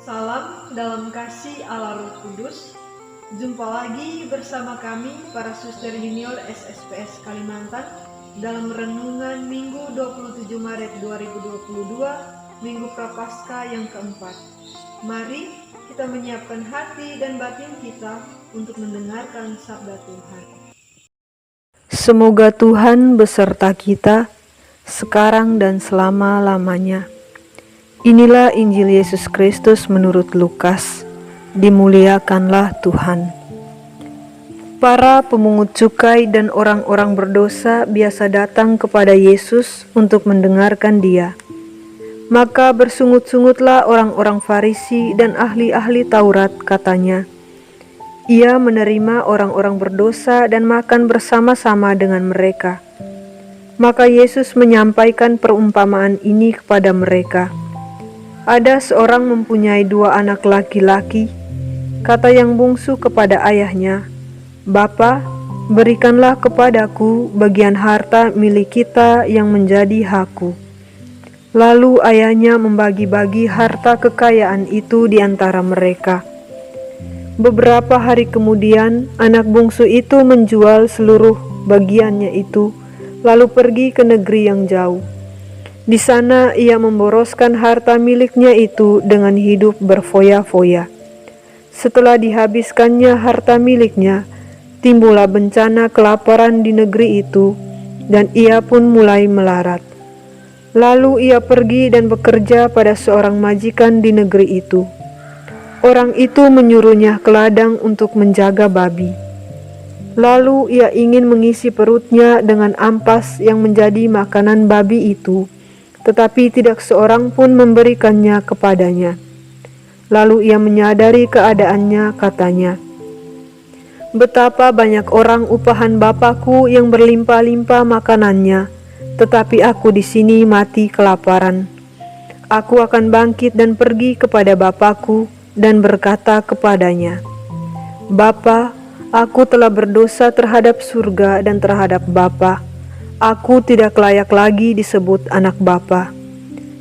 Salam dalam kasih Allah Roh Kudus. Jumpa lagi bersama kami para suster junior SSPS Kalimantan dalam renungan Minggu 27 Maret 2022, Minggu Prapaskah yang keempat. Mari kita menyiapkan hati dan batin kita untuk mendengarkan sabda Tuhan. Semoga Tuhan beserta kita sekarang dan selama-lamanya. Inilah Injil Yesus Kristus menurut Lukas. Dimuliakanlah Tuhan. Para pemungut cukai dan orang-orang berdosa biasa datang kepada Yesus untuk mendengarkan Dia. Maka bersungut-sungutlah orang-orang Farisi dan ahli-ahli Taurat, katanya, Ia menerima orang-orang berdosa dan makan bersama-sama dengan mereka. Maka Yesus menyampaikan perumpamaan ini kepada mereka. Ada seorang mempunyai 2 anak laki-laki. Kata yang bungsu kepada ayahnya, "Bapa, berikanlah kepadaku bagian harta milik kita yang menjadi hakku." Lalu ayahnya membagi-bagi harta kekayaan itu di antara mereka. Beberapa hari kemudian, anak bungsu itu menjual seluruh bagiannya itu, lalu pergi ke negeri yang jauh. Di sana ia memboroskan harta miliknya itu dengan hidup berfoya-foya. Setelah dihabiskannya harta miliknya, timbullah bencana kelaparan di negeri itu, dan ia pun mulai melarat. Lalu ia pergi dan bekerja pada seorang majikan di negeri itu. Orang itu menyuruhnya ke ladang untuk menjaga babi. Lalu ia ingin mengisi perutnya dengan ampas yang menjadi makanan babi itu, tetapi tidak seorang pun memberikannya kepadanya. Lalu ia menyadari keadaannya, katanya, "Betapa banyak orang upahan Bapakku yang berlimpah-limpah makanannya, tetapi aku di sini mati kelaparan. Aku akan bangkit dan pergi kepada Bapakku dan berkata kepadanya, Bapa, aku telah berdosa terhadap surga dan terhadap Bapa. Aku tidak layak lagi disebut anak Bapa.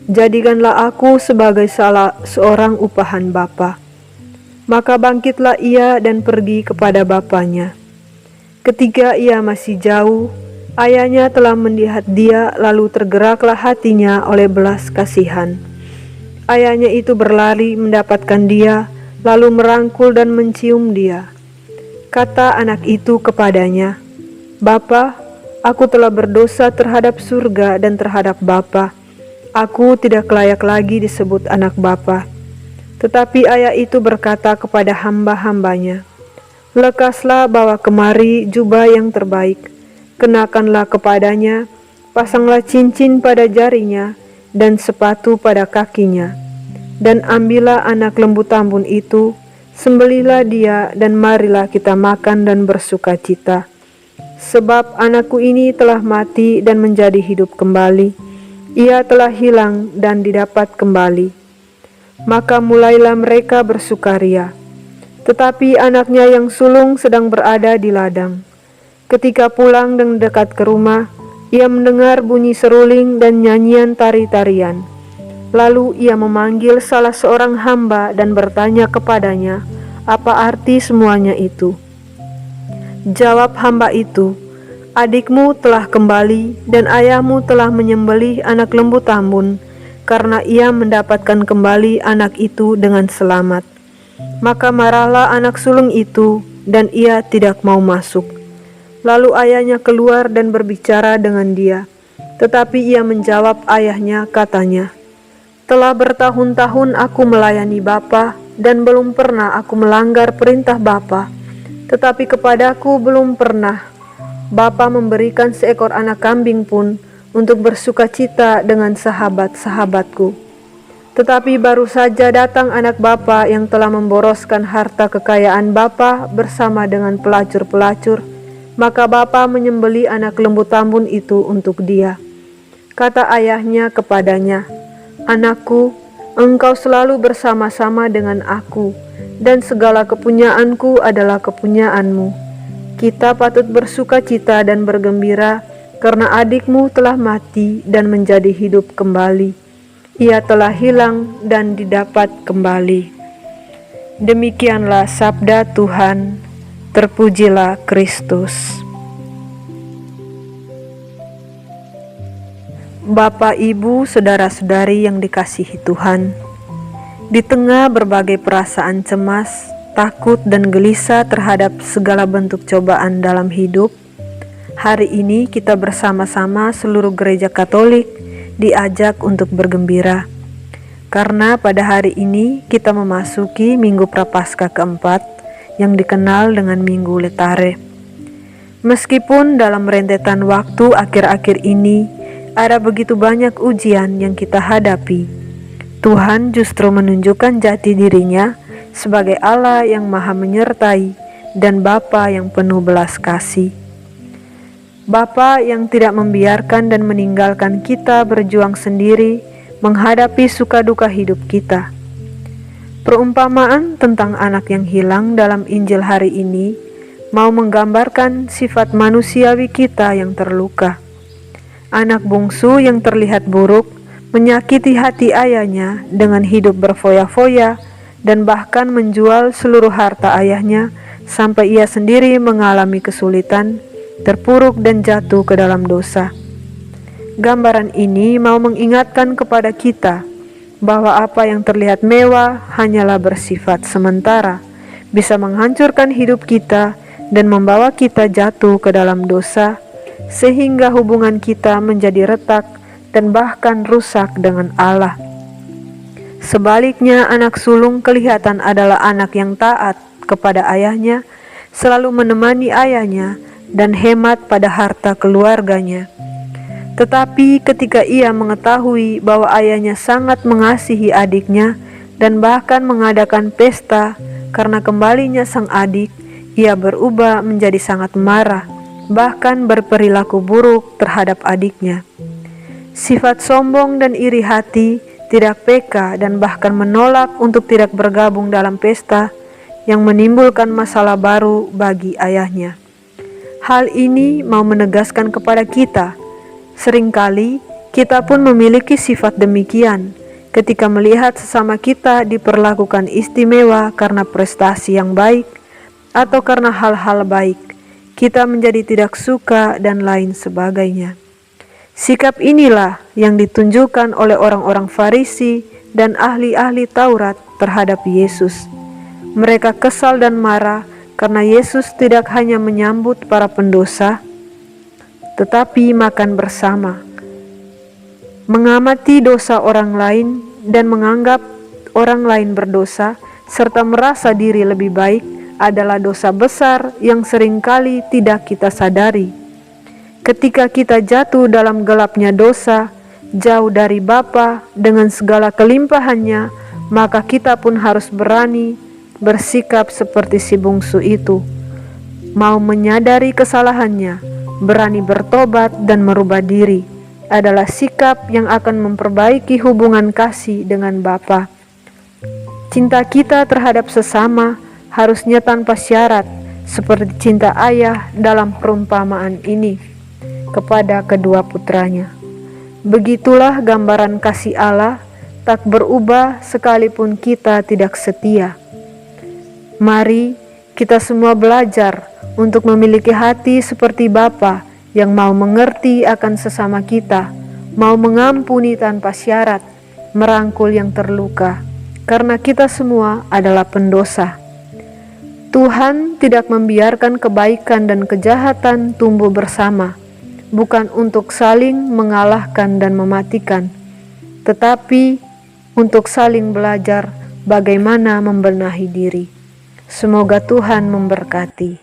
Jadikanlah aku sebagai salah seorang upahan Bapa." Maka bangkitlah ia dan pergi kepada bapaknya. Ketika ia masih jauh, ayahnya telah melihat dia, lalu tergeraklah hatinya oleh belas kasihan. Ayahnya itu berlari mendapatkan dia, lalu merangkul dan mencium dia. Kata anak itu kepadanya, "Bapa, aku telah berdosa terhadap surga dan terhadap Bapa. Aku tidak layak lagi disebut anak Bapa." Tetapi ayah itu berkata kepada hamba-hambanya, "Lekaslah bawa kemari jubah yang terbaik, kenakanlah kepadanya, pasanglah cincin pada jarinya, dan sepatu pada kakinya. Dan ambillah anak lembu tambun itu, sembelihlah dia, dan marilah kita makan dan bersuka cita. Sebab anakku ini telah mati dan menjadi hidup kembali. Ia telah hilang dan didapat kembali." Maka mulailah mereka bersukaria. Tetapi anaknya yang sulung sedang berada di ladang. Ketika pulang dan dekat ke rumah, ia mendengar bunyi seruling dan nyanyian tari-tarian. Lalu ia memanggil salah seorang hamba dan bertanya kepadanya, apa arti semuanya itu. Jawab hamba itu, "Adikmu telah kembali dan ayahmu telah menyembelih anak lembu tambun, karena ia mendapatkan kembali anak itu dengan selamat." Maka marahlah anak sulung itu, dan ia tidak mau masuk. Lalu ayahnya keluar dan berbicara dengan dia. Tetapi ia menjawab ayahnya, katanya, "Telah bertahun-tahun aku melayani Bapa, dan belum pernah aku melanggar perintah Bapa. Tetapi kepadaku belum pernah Bapa memberikan seekor anak kambing pun untuk bersuka cita dengan sahabat-sahabatku. Tetapi baru saja datang anak Bapa yang telah memboroskan harta kekayaan Bapa bersama dengan pelacur-pelacur, maka Bapa menyembelih anak lembu tambun itu untuk dia." Kata ayahnya kepadanya, "Anakku, engkau selalu bersama-sama dengan aku, dan segala kepunyaanku adalah kepunyaanmu. Kita patut bersuka cita dan bergembira, karena adikmu telah mati dan menjadi hidup kembali. ia telah hilang dan didapat kembali. Demikianlah sabda Tuhan, terpujilah Kristus. Bapak, Ibu, saudara-saudari yang dikasihi Tuhan, di tengah berbagai perasaan cemas, takut, dan gelisah terhadap segala bentuk cobaan dalam hidup, hari ini kita bersama-sama seluruh gereja Katolik diajak untuk bergembira. Karena pada hari ini kita memasuki Minggu Prapaskah keempat yang dikenal dengan Minggu Letare. Meskipun dalam rentetan waktu akhir-akhir ini ada begitu banyak ujian yang kita hadapi, Tuhan justru menunjukkan jati dirinya sebagai Allah yang maha menyertai dan Bapa yang penuh belas kasih. Bapa yang tidak membiarkan dan meninggalkan kita berjuang sendiri menghadapi suka duka hidup kita. Perumpamaan tentang anak yang hilang dalam Injil hari ini mau menggambarkan sifat manusiawi kita yang terluka. Anak bungsu yang terlihat buruk menyakiti hati ayahnya dengan hidup berfoya-foya dan bahkan menjual seluruh harta ayahnya sampai ia sendiri mengalami kesulitan, terpuruk dan jatuh ke dalam dosa. Gambaran ini mau mengingatkan kepada kita bahwa apa yang terlihat mewah hanyalah bersifat sementara, bisa menghancurkan hidup kita dan membawa kita jatuh ke dalam dosa, sehingga hubungan kita menjadi retak dan bahkan rusak dengan Allah. Sebaliknya, anak sulung kelihatan adalah anak yang taat kepada ayahnya, selalu menemani ayahnya dan hemat pada harta keluarganya. Tetapi ketika ia mengetahui bahwa ayahnya sangat mengasihi adiknya dan bahkan mengadakan pesta karena kembalinya sang adik, ia berubah menjadi sangat marah, bahkan berperilaku buruk terhadap adiknya. Sifat sombong dan iri hati, tidak peka, dan bahkan menolak untuk tidak bergabung dalam pesta yang menimbulkan masalah baru bagi ayahnya. Hal ini mau menegaskan kepada kita, seringkali kita pun memiliki sifat demikian ketika melihat sesama kita diperlakukan istimewa karena prestasi yang baik atau karena hal-hal baik. Kita menjadi tidak suka dan lain sebagainya. Sikap inilah yang ditunjukkan oleh orang-orang Farisi dan ahli-ahli Taurat terhadap Yesus. Mereka kesal dan marah karena Yesus tidak hanya menyambut para pendosa, tetapi makan bersama, mengamati dosa orang lain dan menganggap orang lain berdosa, serta merasa diri lebih baik adalah dosa besar yang seringkali tidak kita sadari. Ketika kita jatuh dalam gelapnya dosa, jauh dari Bapa dengan segala kelimpahannya, maka kita pun harus berani bersikap seperti si bungsu itu, mau menyadari kesalahannya, berani bertobat dan merubah diri, adalah sikap yang akan memperbaiki hubungan kasih dengan Bapa. Cinta kita terhadap sesama harusnya tanpa syarat, seperti cinta ayah dalam perumpamaan ini kepada kedua putranya. Begitulah gambaran kasih Allah, tak berubah sekalipun kita tidak setia. Mari kita semua belajar untuk memiliki hati seperti Bapa yang mau mengerti akan sesama kita, mau mengampuni tanpa syarat, merangkul yang terluka, karena kita semua adalah pendosa. Tuhan tidak membiarkan kebaikan dan kejahatan tumbuh bersama, bukan untuk saling mengalahkan dan mematikan, tetapi untuk saling belajar bagaimana membenahi diri. Semoga Tuhan memberkati.